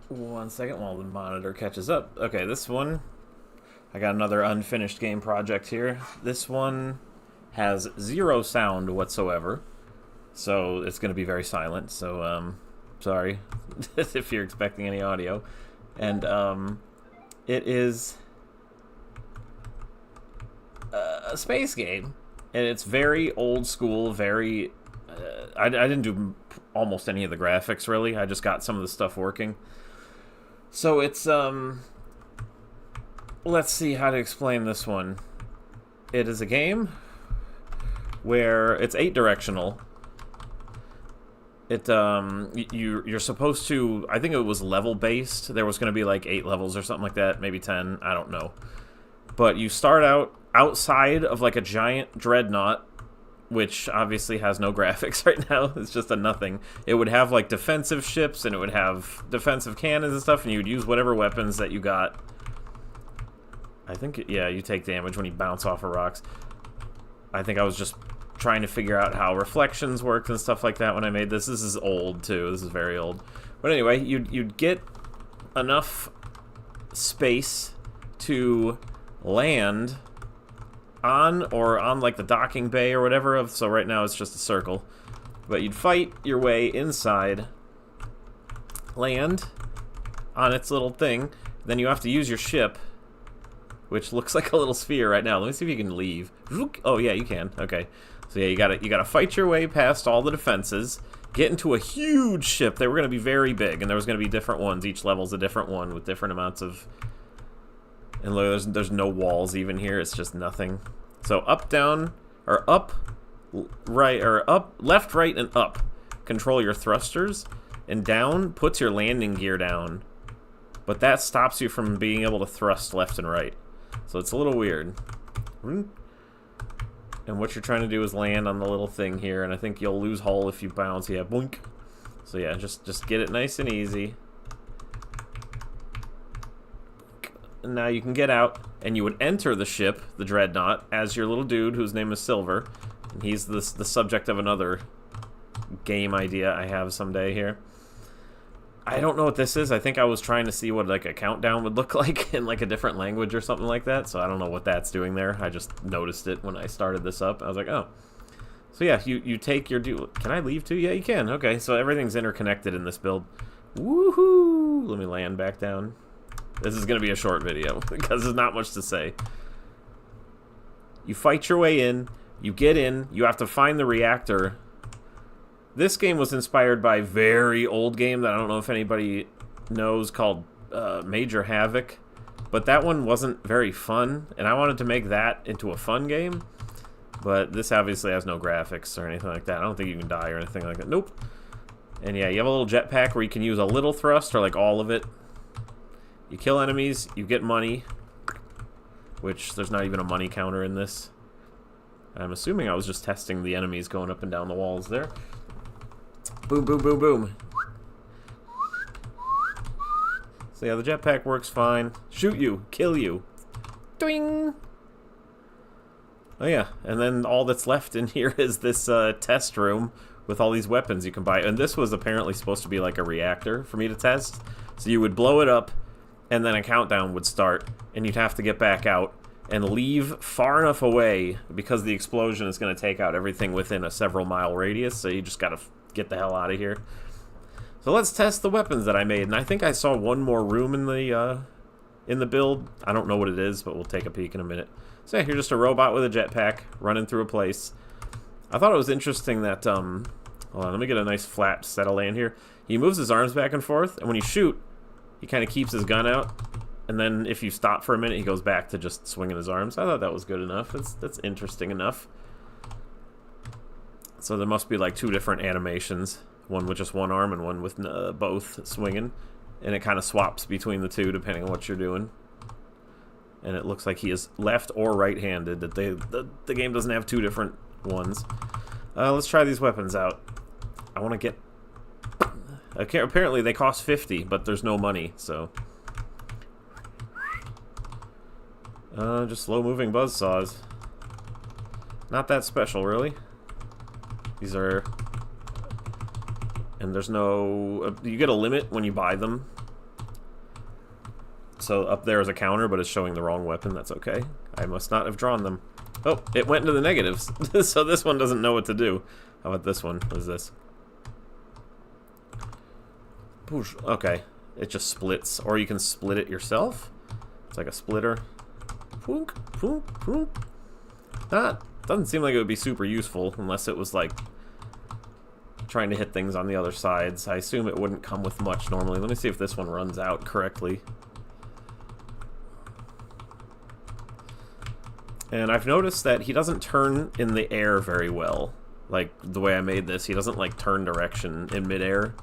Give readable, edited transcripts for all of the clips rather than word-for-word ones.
One second while the monitor catches up. Okay, this one, I got another unfinished game project here. This one has zero sound whatsoever, so it's going to be very silent. So, sorry if you're expecting any audio. And it is a space game, and it's very old school. Very, I didn't do almost any of the graphics really. I just got some of the stuff working. So it's let's see how to explain this one. It is a game where it's 8-directional. You're supposed to, I think it was level based. There was going to be like 8 levels or something like that, maybe 10, I don't know. But you start out outside of like a giant dreadnought, which obviously has no graphics right now. It's just a nothing. It would have like defensive ships, and it would have defensive cannons and stuff, and you would use whatever weapons that you got. I think, yeah, you take damage when you bounce off of rocks. I think I was just trying to figure out how reflections worked and stuff like that when I made this. This is old, too. This is very old. But anyway, you'd get enough space to land on, or on like the docking bay or whatever. So right now it's just a circle. But you'd fight your way inside, land on its little thing. Then you have to use your ship, which looks like a little sphere right now. Let me see if you can leave. Oh yeah, you can. Okay. So yeah, you gotta fight your way past all the defenses, get into a huge ship. They were gonna be very big, and there was gonna be different ones. Each level's a different one with different amounts of. And look, there's no walls even here. It's just nothing. So up, down, or up, right, or up, left, right, and up. Control your thrusters, and down puts your landing gear down. But that stops you from being able to thrust left and right. So it's a little weird. And what you're trying to do is land on the little thing here, and I think you'll lose hull if you bounce. Yeah, boink. So yeah, just get it nice and easy. And now you can get out, and you would enter the ship, the Dreadnaught, as your little dude, whose name is Silver. And he's the subject of another game idea I have someday here. I don't know what this is. I think I was trying to see what like a countdown would look like in like a different language or something like that. So I don't know what that's doing there. I just noticed it when I started this up. I was like, oh. So yeah, you take your dude. Can I leave too? Yeah, you can. Okay, so everything's interconnected in this build. Woohoo! Let me land back down. This is going to be a short video because there's not much to say. You fight your way in. You get in. You have to find the reactor. This game was inspired by a very old game that I don't know if anybody knows called Major Havoc. But that one wasn't very fun, and I wanted to make that into a fun game. But this obviously has no graphics or anything like that. I don't think you can die or anything like that. Nope. And yeah, you have a little jetpack where you can use a little thrust or like all of it. You kill enemies, you get money, which there's not even a money counter in this. I'm assuming I was just testing the enemies going up and down the walls there. Boom, boom, boom, boom. So yeah, the jetpack works fine. Shoot you, kill you. Doing. Oh yeah, and then all that's left in here is this test room with all these weapons you can buy. And this was apparently supposed to be like a reactor for me to test. So you would blow it up, and then a countdown would start, and you'd have to get back out and leave far enough away because the explosion is going to take out everything within a several-mile radius, so you just got to get the hell out of here. So let's test the weapons that I made, and I think I saw one more room in the build. I don't know what it is, but we'll take a peek in a minute. So yeah, you're just a robot with a jetpack running through a place. I thought it was interesting that, hold on, let me get a nice flat set of land here. He moves his arms back and forth, and when you shoot, he kind of keeps his gun out, and then if you stop for a minute, he goes back to just swinging his arms. I thought that was good enough. That's interesting enough. So there must be like 2 different animations, one with just one arm and one with both swinging, and it kind of swaps between the 2 depending on what you're doing. And it looks like he is left or right-handed. That the game doesn't have 2 different ones. Let's try these weapons out. I want to get. Okay, apparently they cost 50, but there's no money, so. Just slow-moving buzzsaws. Not that special, really. These are... And there's no... you get a limit when you buy them. So up there is a counter, but it's showing the wrong weapon. That's okay. I must not have drawn them. Oh, it went into the negatives. So this one doesn't know what to do. How about this one? What is this? Poosh. Okay. It just splits. Or you can split it yourself. It's like a splitter. Poonk, poonk, poonk. That doesn't seem like it would be super useful unless it was like trying to hit things on the other sides. I assume it wouldn't come with much normally. Let me see if this one runs out correctly. And I've noticed that he doesn't turn in the air very well. Like, the way I made this, he doesn't, like, turn direction in midair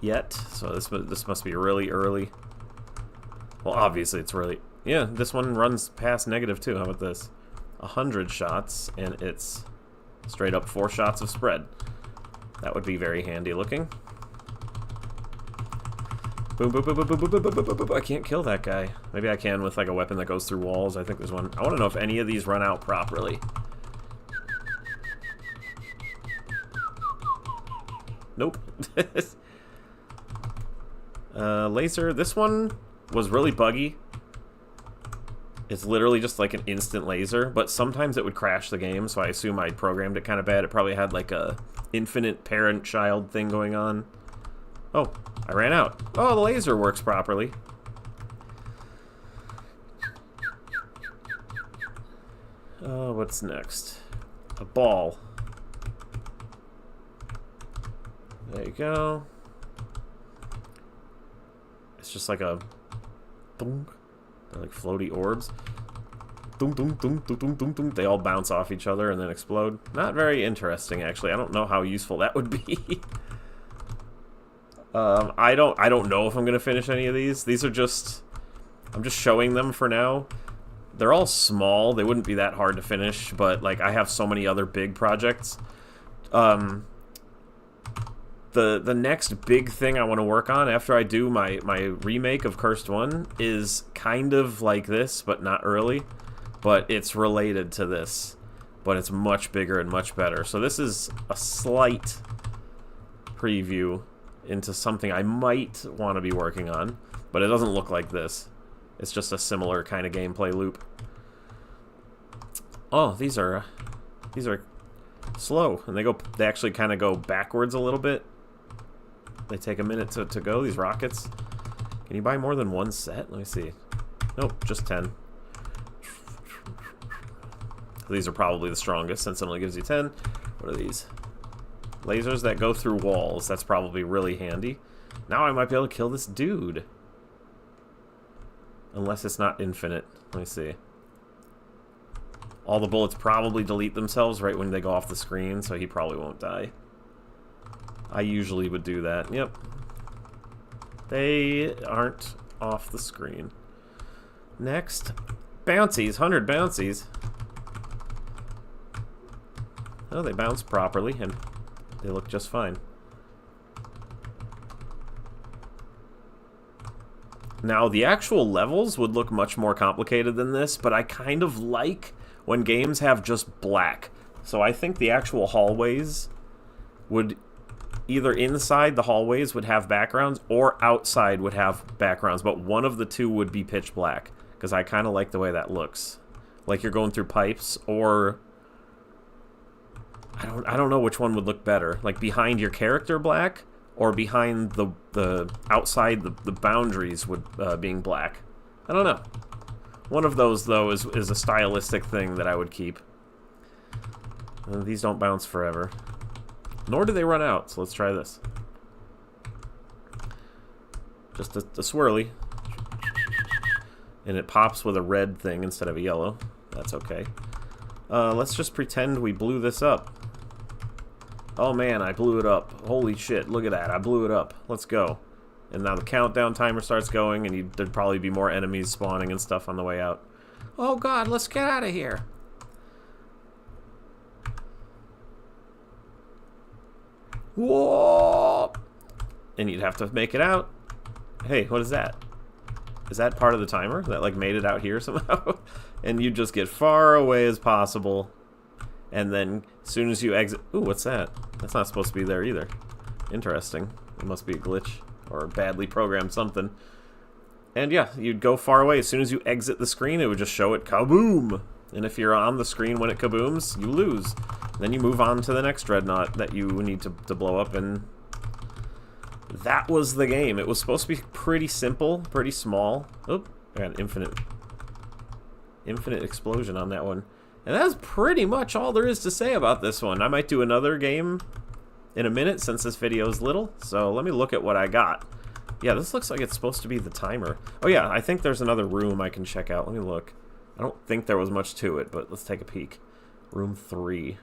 yet. So this must be really early. Well, obviously it's really... Yeah, this one runs past negative, too. How about this? 100 shots, and it's straight up 4 shots of spread. That would be very handy looking. Boom, boom, boom, boom, boom, boom, boom, boom, boom, boom. I can't kill that guy. Maybe I can with like a weapon that goes through walls. I think there's one. I want to know if any of these run out properly. Nope. Laser. This one was really buggy. It's literally just like an instant laser, but sometimes it would crash the game, so I assume I programmed it kind of bad. It probably had like a infinite parent-child thing going on. Oh, I ran out. Oh, the laser works properly. Oh, what's next? A ball. There you go. It's just like a... They're like floaty orbs. Doom, doom, doom, doom, doom, doom, doom. They all bounce off each other and then explode. Not very interesting, actually. I don't know how useful that would be. I don't know if I'm gonna finish any of these. These are just... I'm just showing them for now. They're all small. They wouldn't be that hard to finish, but like I have so many other big projects. The next big thing I want to work on after I do my remake of Cursed 1 is kind of like this, but not early. But it's related to this. But it's much bigger and much better. So this is a slight preview into something I might want to be working on. But it doesn't look like this. It's just a similar kind of gameplay loop. Oh, these are slow. And they actually kind of go backwards a little bit. They take a minute to go, these rockets. Can you buy more than one set? Let me see. Nope, just 10. These are probably the strongest since it only gives you 10. What are these? Lasers that go through walls. That's probably really handy. Now I might be able to kill this dude. Unless it's not infinite. Let me see. All the bullets probably delete themselves right when they go off the screen, so he probably won't die. I usually would do that. Yep. They aren't off the screen. Next. Bouncies. 100 bouncies. Oh, they bounce properly, and they look just fine. Now, the actual levels would look much more complicated than this, but I kind of like when games have just black. So I think the actual hallways would... Either inside the hallways would have backgrounds, or outside would have backgrounds, but one of the two would be pitch black, because I kind of like the way that looks. Like you're going through pipes, or... I don't know which one would look better. Like behind your character black, or behind the outside the boundaries would being black. I don't know. One of those, though, is a stylistic thing that I would keep. These don't bounce forever. Nor do they run out, so let's try this. Just a swirly. And it pops with a red thing instead of a yellow. That's okay. Let's just pretend we blew this up. Oh man, I blew it up. Holy shit, look at that, I blew it up. Let's go. And now the countdown timer starts going, and there'd probably be more enemies spawning and stuff on the way out. Oh god, let's get out of here. Whoa! And you'd have to make it out. Hey, what is that? Is that part of the timer that like made it out here somehow? And you just get far away as possible. And then as soon as you exit... Ooh, what's that? That's not supposed to be there either. Interesting. It must be a glitch or badly programmed something. And yeah, you'd go far away. As soon as you exit the screen, it would just show it kaboom. And if you're on the screen when it kabooms, you lose. Then you move on to the next Dreadnaught that you need to blow up, and that was the game. It was supposed to be pretty simple, pretty small. Oh, I got an infinite explosion on that one. And that's pretty much all there is to say about this one. I might do another game in a minute since this video is little. So let me look at what I got. Yeah, this looks like it's supposed to be the timer. Oh yeah, I think there's another room I can check out. Let me look. I don't think there was much to it, but let's take a peek. Room 3.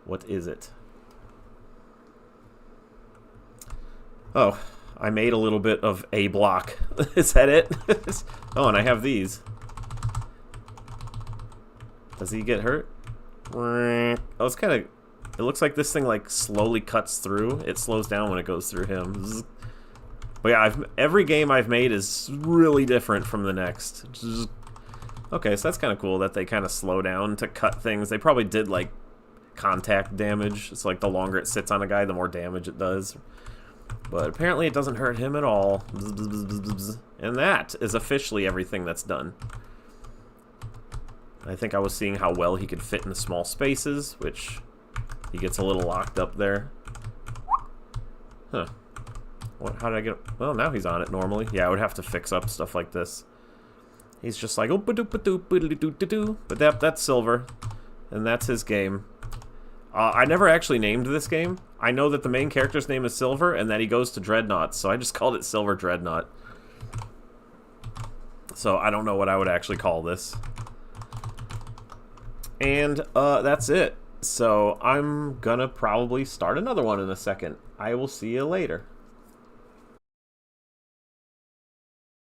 What is it? Oh, I made a little bit of a block. Is that it? Oh, and I have these. Does he get hurt? Oh, it's kind of... It looks like this thing, like, slowly cuts through. It slows down when it goes through him. But yeah, every game I've made is really different from the next. Okay, so that's kind of cool that they kind of slow down to cut things. They probably did, like, contact damage. It's like the longer it sits on a guy, the more damage it does. But apparently it doesn't hurt him at all. And that is officially everything that's done. I think I was seeing how well he could fit in the small spaces, which he gets a little locked up there. Huh. What, how did I get... Well, now he's on it normally. Yeah, I would have to fix up stuff like this. He's just like, but that's Silver. And that's his game. I never actually named this game. I know that the main character's name is Silver, and that he goes to Dreadnaught, so I just called it Silver Dreadnaught. So I don't know what I would actually call this. And that's it. So I'm gonna probably start another one in a second. I will see you later.